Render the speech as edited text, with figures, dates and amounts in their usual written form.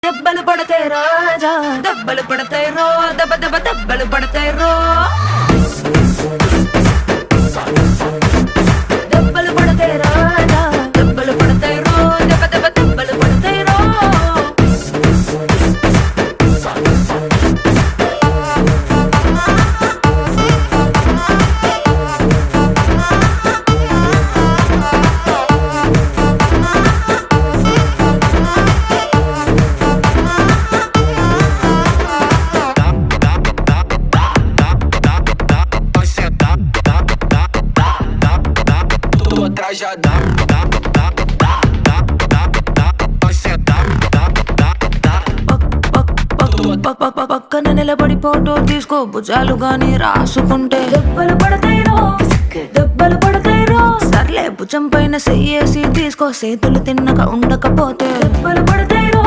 దెబ్బలు పడతాయి రాజా, దెబ్బలు పడతాయి రో, దెబ్బ దెబ్బ దెబ్బలు పడతాయి రో. దెబ్బలు పడతాయి రాజా, దెబ్బలు పడతాయి రో, దెబ్బ దెబ్బ దెబ్బలు పడతాయి రో. Já dá, dá, dá, dá, dá, dá, dá, vai sentar, dá, dá, dá. పక్కన నిలబడి ఫోటో తీసుకో, భుజాలు గాని రాసుకుంటే దెబ్బలు పడతాయి రో, దెబ్బలు పడతాయి రో. సర్లే భుజం పైన చెయ్యేసి తీసుకో, చేతులు తిన్నగా ఉండకపోతే దెబ్బలు పడతాయి రో.